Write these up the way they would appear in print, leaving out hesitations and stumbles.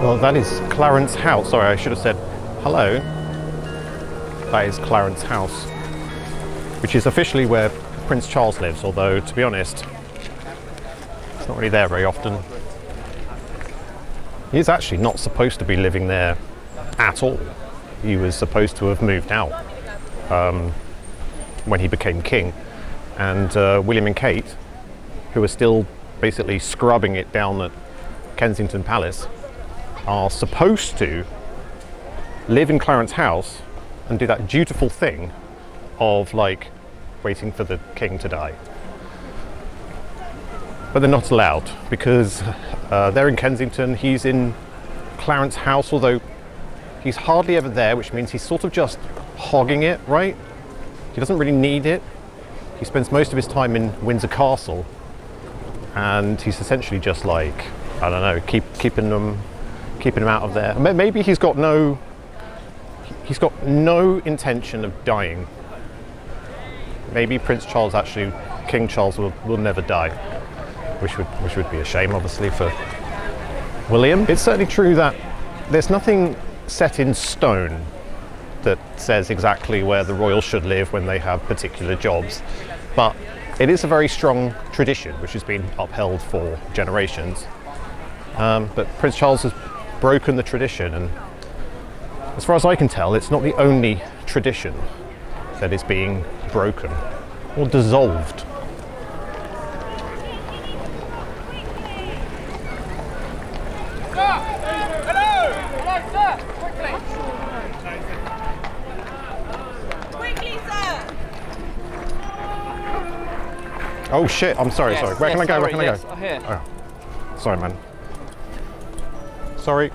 Well, that is Clarence House. Sorry, I should have said hello. That is Clarence House, which is officially where Prince Charles lives, although, to be honest, it's not really there very often. He's actually not supposed to be living there at all. He was supposed to have moved out when he became king. And William and Kate, who are still basically scrubbing it down at Kensington Palace, are supposed to live in Clarence House and do that dutiful thing of like waiting for the king to die. But they're not allowed because they're in Kensington, he's in Clarence House, although he's hardly ever there, which means he's sort of just hogging it, right? He doesn't really need it. He spends most of his time in Windsor Castle, and he's essentially just like, I don't know, keeping them out of there. Maybe he's got no intention of dying. Maybe Prince Charles, actually, King Charles will never die, which would be a shame, obviously, for William. It's certainly true that there's nothing set in stone that says exactly where the royals should live when they have particular jobs, but it is a very strong tradition which has been upheld for generations. But Prince Charles has broken the tradition, and as far as I can tell, it's not the only tradition that is being broken or dissolved. Oh shit, I'm sorry, sorry. Where can I go? Where can I go? Oh, here. Oh. Sorry, man. Sorry.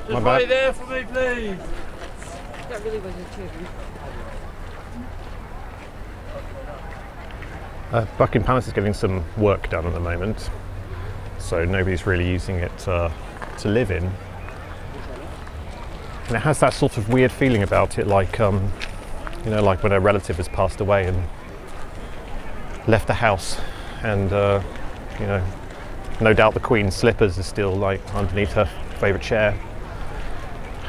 Just wait there for me, please. That really was a tune. Buckingham Palace is getting some work done at the moment, so nobody's really using it to live in. And it has that sort of weird feeling about it, like you know, like when a relative has passed away and left the house, and you know, no doubt the Queen's slippers are still like underneath her favourite chair,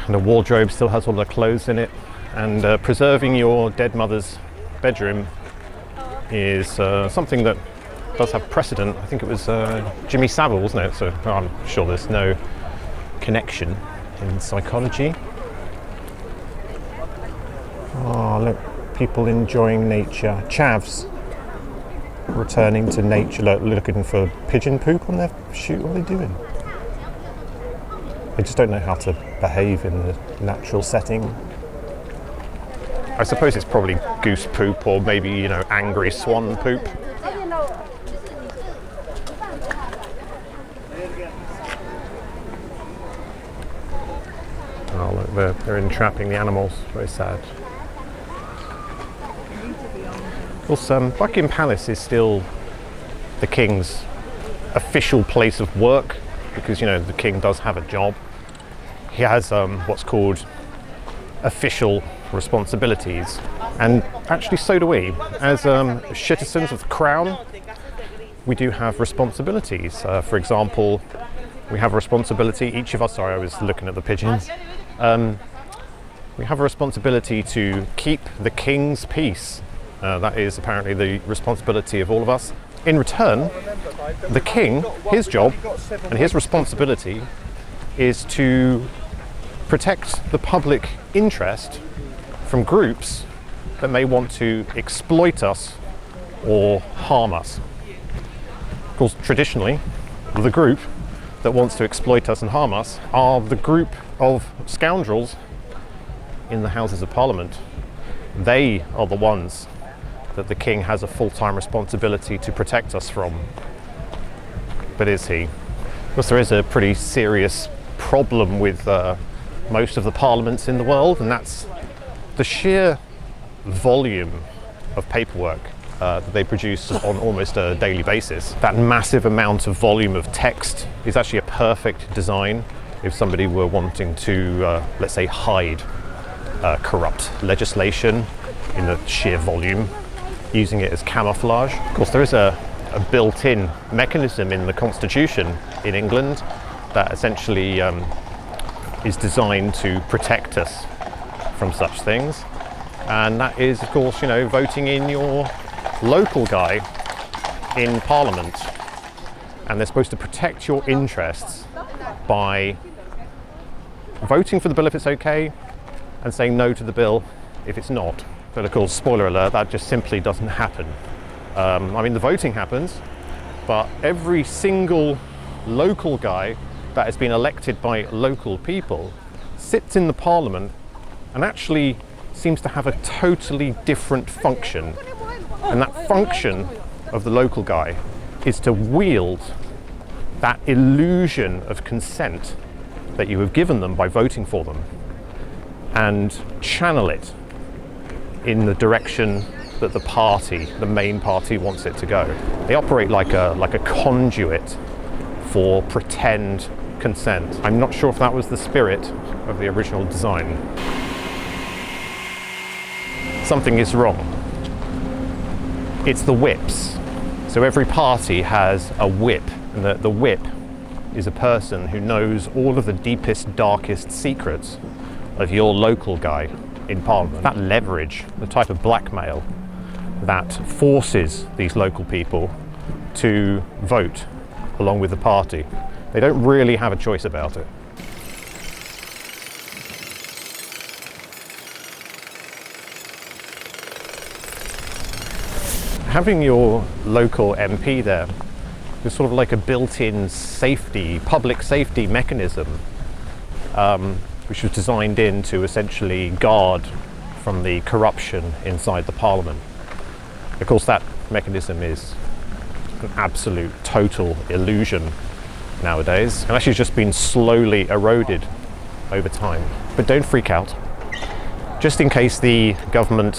and the wardrobe still has all her clothes in it, and preserving your dead mother's bedroom is something that does have precedent. I think it was Jimmy Savile, wasn't it? So I'm sure there's no connection in psychology. Oh, look, people enjoying nature. Chavs returning to nature, looking for pigeon poop on their shoot. What are they doing? They just don't know how to behave in the natural setting. I suppose it's probably goose poop, or maybe, you know, angry swan poop. Oh look, they're entrapping the animals. Very sad. Of course, Buckingham Palace is still the King's official place of work, because, you know, the King does have a job. He has what's called official responsibilities, and actually so do we. As citizens of the Crown, we do have responsibilities. For example, we have a responsibility, each of us, sorry, I was looking at the pigeons. We have a responsibility to keep the King's peace. That is apparently the responsibility of all of us. In return, the King, his job and his responsibility is to protect the public interest from groups that may want to exploit us or harm us. Of course, traditionally, the group that wants to exploit us and harm us are the group of scoundrels in the Houses of Parliament. They are the ones that the King has a full-time responsibility to protect us from. But is he? Because there is a pretty serious problem with most of the parliaments in the world, and that's the sheer volume of paperwork that they produce on almost a daily basis. That massive amount of volume of text is actually a perfect design if somebody were wanting to, let's say, hide corrupt legislation in the sheer volume, using it as camouflage. Of course, there is a built-in mechanism in the Constitution in England that essentially is designed to protect us from such things. And that is, of course, you know, voting in your local guy in Parliament. And they're supposed to protect your interests by voting for the bill if it's okay and saying no to the bill if it's not. But of course, spoiler alert, that just simply doesn't happen. I mean, the voting happens, but every single local guy that has been elected by local people sits in the Parliament and actually seems to have a totally different function. And that function of the local guy is to wield that illusion of consent that you have given them by voting for them and channel it in the direction that the party, the main party, wants it to go. They operate like a conduit for pretend consent. I'm not sure if that was the spirit of the original design. Something is wrong. It's the whips. So every party has a whip, and the whip is a person who knows all of the deepest, darkest secrets of your local guy in Parliament. That leverage, the type of blackmail that forces these local people to vote along with the party. They don't really have a choice about it. Having your local MP there is sort of like a built-in safety, public safety mechanism, which was designed in to essentially guard from the corruption inside the Parliament. Of course, that mechanism is an absolute, total illusion nowadays, and actually just been slowly eroded over time. But don't freak out. Just in case the government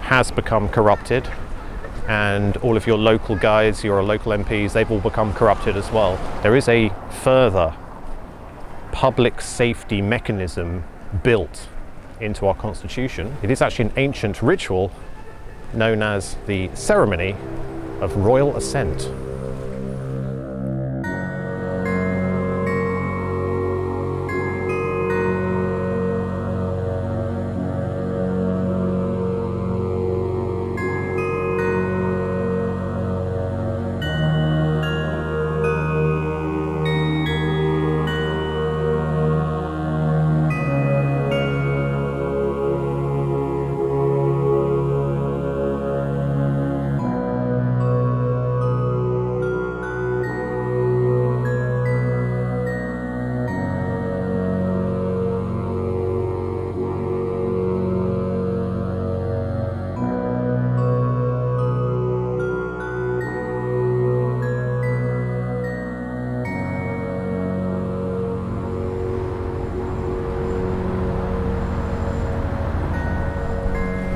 has become corrupted, and all of your local guys, your local MPs, they've all become corrupted as well. There is a further public safety mechanism built into our constitution. It is actually an ancient ritual known as the ceremony of royal assent.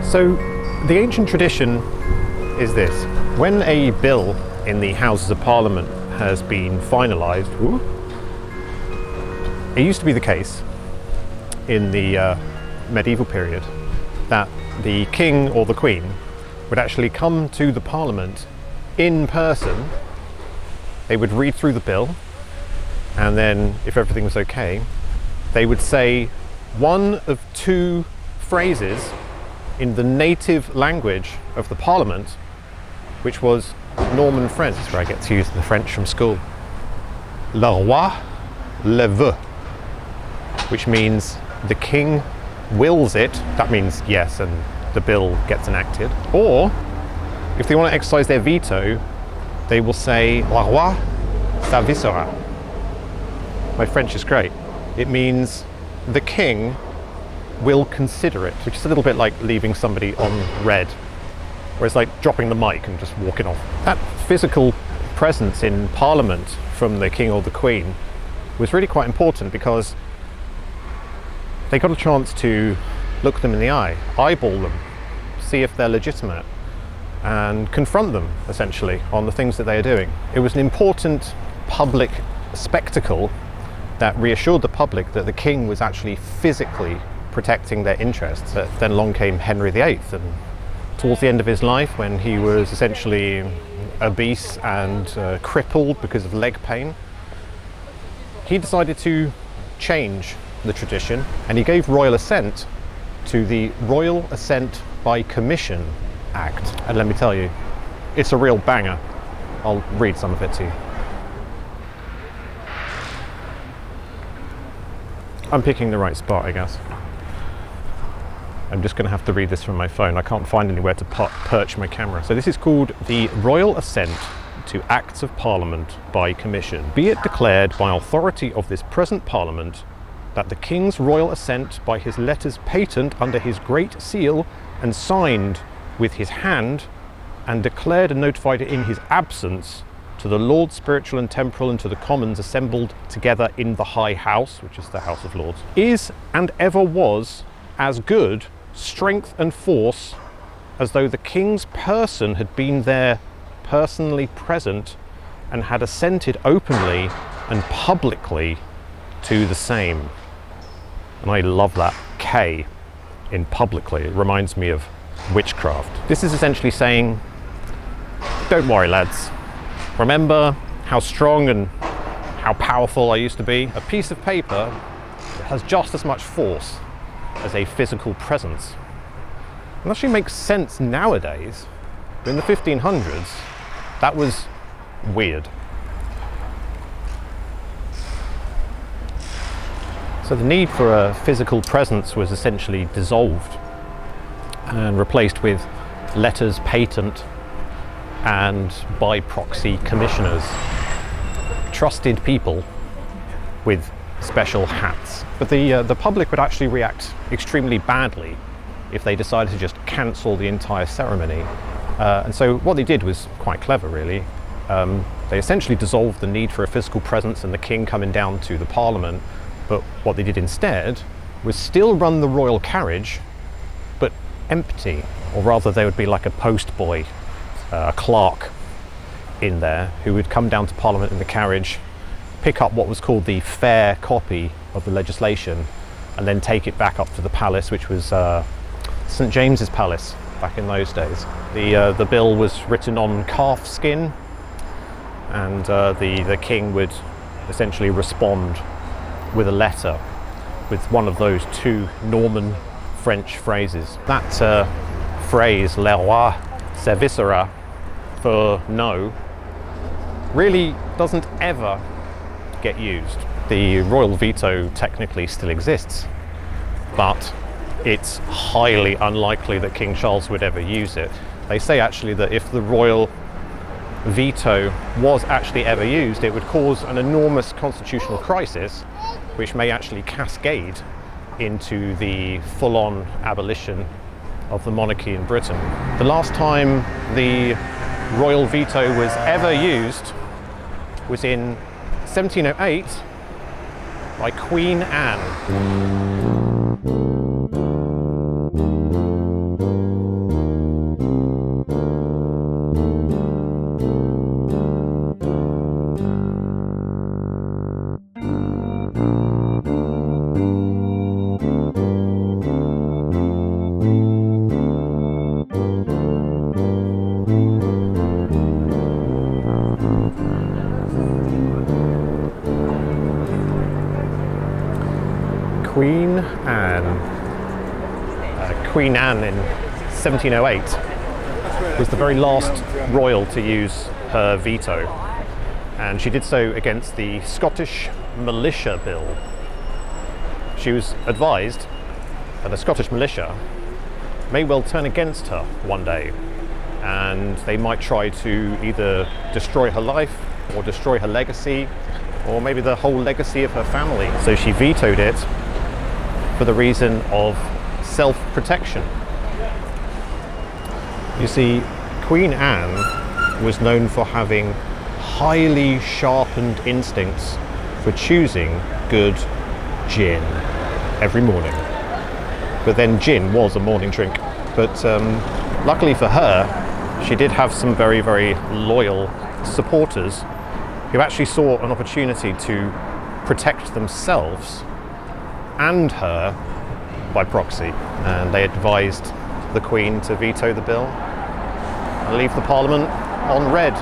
So the ancient tradition is this: when a bill in the Houses of Parliament has been finalised, it used to be the case in the medieval period that the king or the queen would actually come to the Parliament in person. They would read through the bill, and then if everything was okay, they would say one of two phrases in the native language of the Parliament, which was Norman French. That's where I get to use the French from school. Le roi le veut, which means the king wills it. That means yes, and the bill gets enacted. Or if they want to exercise their veto, they will say le roi s'avisera. My French is great. It means the king will consider it, which is a little bit like leaving somebody on red, where it's like dropping the mic and just walking off. That physical presence in Parliament from the king or the queen was really quite important, because they got a chance to look them in the eye, eyeball them, see if they're legitimate, and confront them essentially on the things that they are doing. It was an important public spectacle that reassured the public that the king was actually physically protecting their interests. Then along came Henry VIII, and towards the end of his life, when he was essentially obese and crippled because of leg pain, he decided to change the tradition, and he gave royal assent to the Royal Assent by Commission Act. And let me tell you, it's a real banger. I'll read some of it to you. I'm picking the right spot, I guess. I'm just going to have to read this from my phone. I can't find anywhere to perch my camera. So this is called the Royal Assent to Acts of Parliament by Commission. Be it declared by authority of this present Parliament that the King's royal assent by his letters patent under his great seal and signed with his hand and declared and notified in his absence to the Lords Spiritual and Temporal and to the Commons assembled together in the High House, which is the House of Lords, is and ever was as good strength and force as though the King's person had been there personally present and had assented openly and publicly to the same. And I love that K in publicly. It reminds me of witchcraft. This is essentially saying, don't worry lads, remember how strong and how powerful I used to be? A piece of paper has just as much force as a physical presence. It actually makes sense nowadays, but in the 1500s, that was weird. So the need for a physical presence was essentially dissolved and replaced with letters patent and by proxy commissioners, trusted people with special hats. But the public would actually react extremely badly if they decided to just cancel the entire ceremony. And so what they did was quite clever, really. They essentially dissolved the need for a physical presence and the king coming down to the parliament. But what they did instead was still run the royal carriage, but empty. Or rather, there would be like a post boy, a clerk in there who would come down to Parliament in the carriage, pick up what was called the fair copy of the legislation, and then take it back up to the palace, which was St James's Palace back in those days. The bill was written on calf skin, and the king would essentially respond with a letter with one of those two Norman French phrases. That phrase, le roi servira, for no, really doesn't ever get used. The royal veto technically still exists, but it's highly unlikely that King Charles would ever use it. They say actually that if the royal veto was actually ever used, it would cause an enormous constitutional crisis, which may actually cascade into the full-on abolition of the monarchy in Britain. The last time the royal veto was ever used was in 1708 by Queen Anne. Queen Anne in 1708 was the very last royal to use her veto, and she did so against the Scottish Militia Bill. She was advised that the Scottish militia may well turn against her one day, and they might try to either destroy her life or destroy her legacy, or maybe the whole legacy of her family. So she vetoed it for the reason of self-protection. You see, Queen Anne was known for having highly sharpened instincts for choosing good gin every morning. But then gin was a morning drink. But luckily for her, she did have some very, very loyal supporters who actually saw an opportunity to protect themselves and her by proxy, and they advised the Queen to veto the bill and leave the Parliament on red.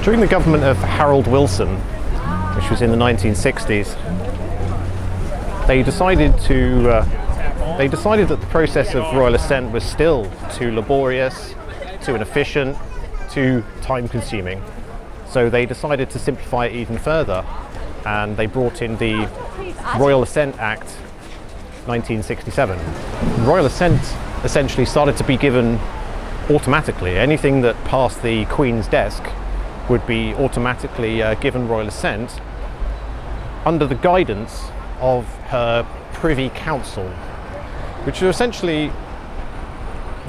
During the government of Harold Wilson, which was in the 1960s, they decided that the process of royal assent was still too laborious, too inefficient, too time-consuming. So they decided to simplify it even further, and they brought in the Royal Assent Act 1967. Royal assent essentially started to be given automatically. Anything that passed the Queen's desk would be automatically given royal assent under the guidance of her Privy Council, which are essentially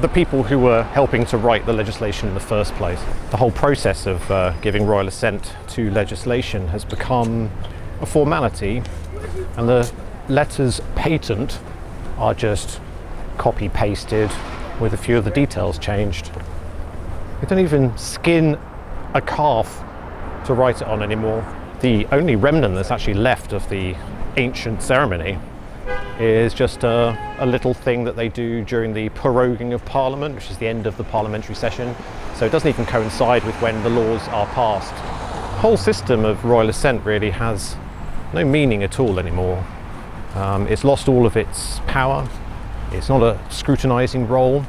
the people who were helping to write the legislation in the first place. The whole process of giving royal assent to legislation has become a formality, and the letters patent are just copy-pasted with a few of the details changed. We don't even skin a calf to write it on anymore. The only remnant that's actually left of the ancient ceremony is just a little thing that they do during the proroguing of Parliament, which is the end of the parliamentary session. So it doesn't even coincide with when the laws are passed. The whole system of royal assent really has no meaning at all anymore. It's lost all of its power. It's not a scrutinising role.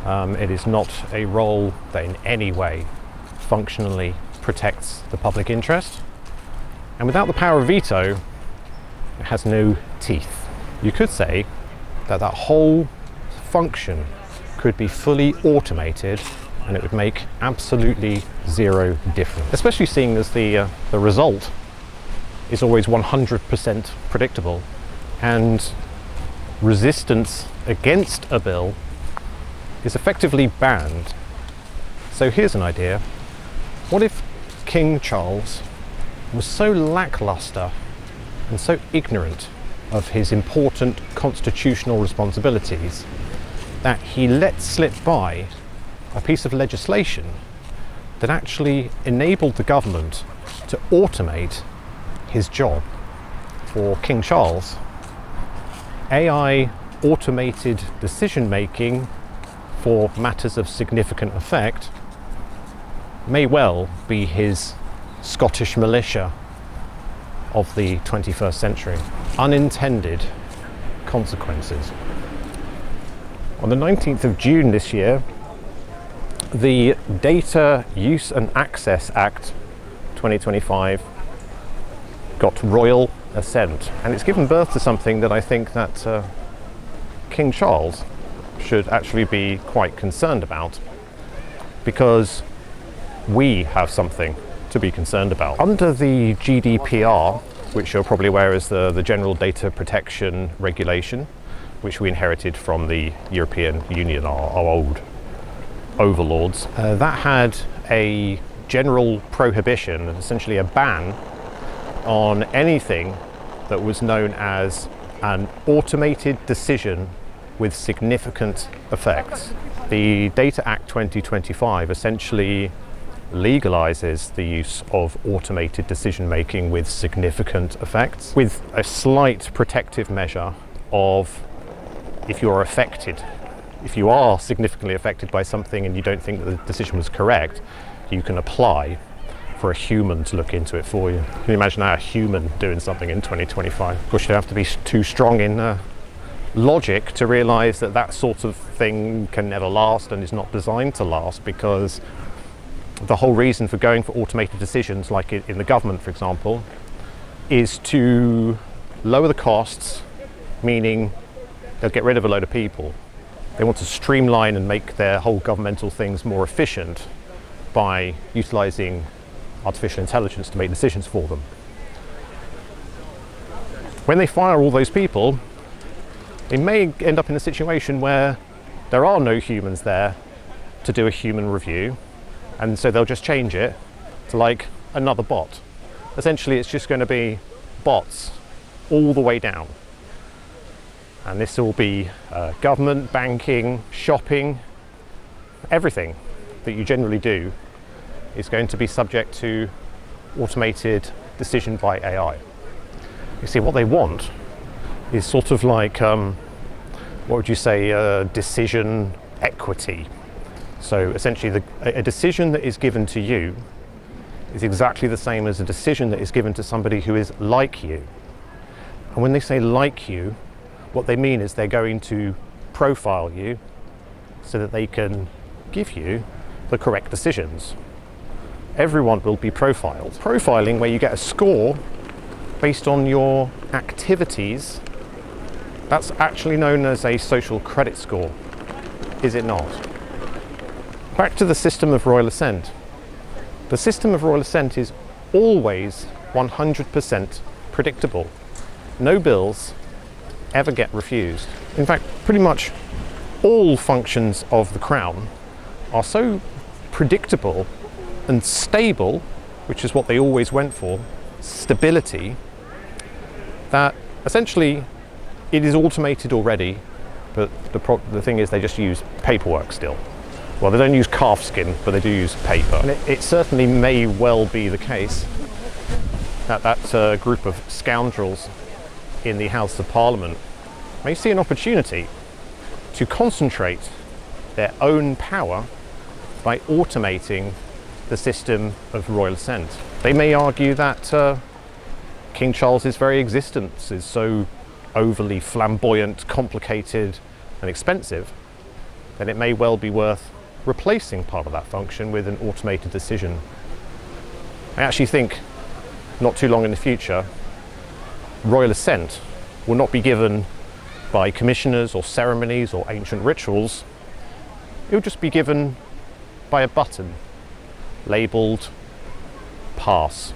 It is not a role that in any way functionally protects the public interest. And without the power of veto, it has no teeth. You could say that that whole function could be fully automated and it would make absolutely zero difference, especially seeing as the result is always 100% predictable, and resistance against a bill is effectively banned. So here's an idea. What if King Charles was so lackluster and so ignorant of his important constitutional responsibilities that he let slip by a piece of legislation that actually enabled the government to automate his job? For King Charles, AI automated decision making for matters of significant effect may well be his Scottish militia of the 21st century. Unintended consequences. On the 19th of June this year, the Data Use and Access Act 2025 got royal assent, and it's given birth to something that I think that King Charles should actually be quite concerned about, because we have something to be concerned about. Under the GDPR, which you're probably aware is the General Data Protection Regulation, which we inherited from the European Union, our old overlords, that had a general prohibition, essentially a ban on anything that was known as an automated decision with significant effects. The Data Act 2025 essentially legalizes the use of automated decision making with significant effects, with a slight protective measure of if you are significantly affected by something and you don't think that the decision was correct, you can apply for a human to look into it for you. Can you imagine a human doing something in 2025? Of course, you don't have to be too strong in logic to realize that that sort of thing can never last and is not designed to last, because the whole reason for going for automated decisions, like in the government, for example, is to lower the costs, meaning they'll get rid of a load of people. They want to streamline and make their whole governmental things more efficient by utilizing artificial intelligence to make decisions for them. When they fire all those people, they may end up in a situation where there are no humans there to do a human review, and so they'll just change it to like another bot. Essentially, it's just going to be bots all the way down. And this will be government, banking, shopping, everything that you generally do is going to be subject to automated decision by AI. You see, what they want is sort of like, what would you say, decision equity. So essentially, a decision that is given to you is exactly the same as a decision that is given to somebody who is like you. And when they say like you, what they mean is they're going to profile you so that they can give you the correct decisions. Everyone will be profiled. Profiling, where you get a score based on your activities, that's actually known as a social credit score, is it not? Back to the system of royal assent. The system of royal assent is always 100% predictable. No bills ever get refused. In fact, pretty much all functions of the Crown are so predictable and stable, which is what they always went for, stability, that essentially it is automated already, but the thing is they just use paperwork still. Well, they don't use calf skin, but they do use paper. And it certainly may well be the case that that group of scoundrels in the House of Parliament may see an opportunity to concentrate their own power by automating the system of royal assent. They may argue that King Charles's very existence is so overly flamboyant, complicated and expensive, then it may well be worth replacing part of that function with an automated decision. I actually think not too long in the future, royal assent will not be given by commissioners or ceremonies or ancient rituals. It will just be given by a button labelled pass.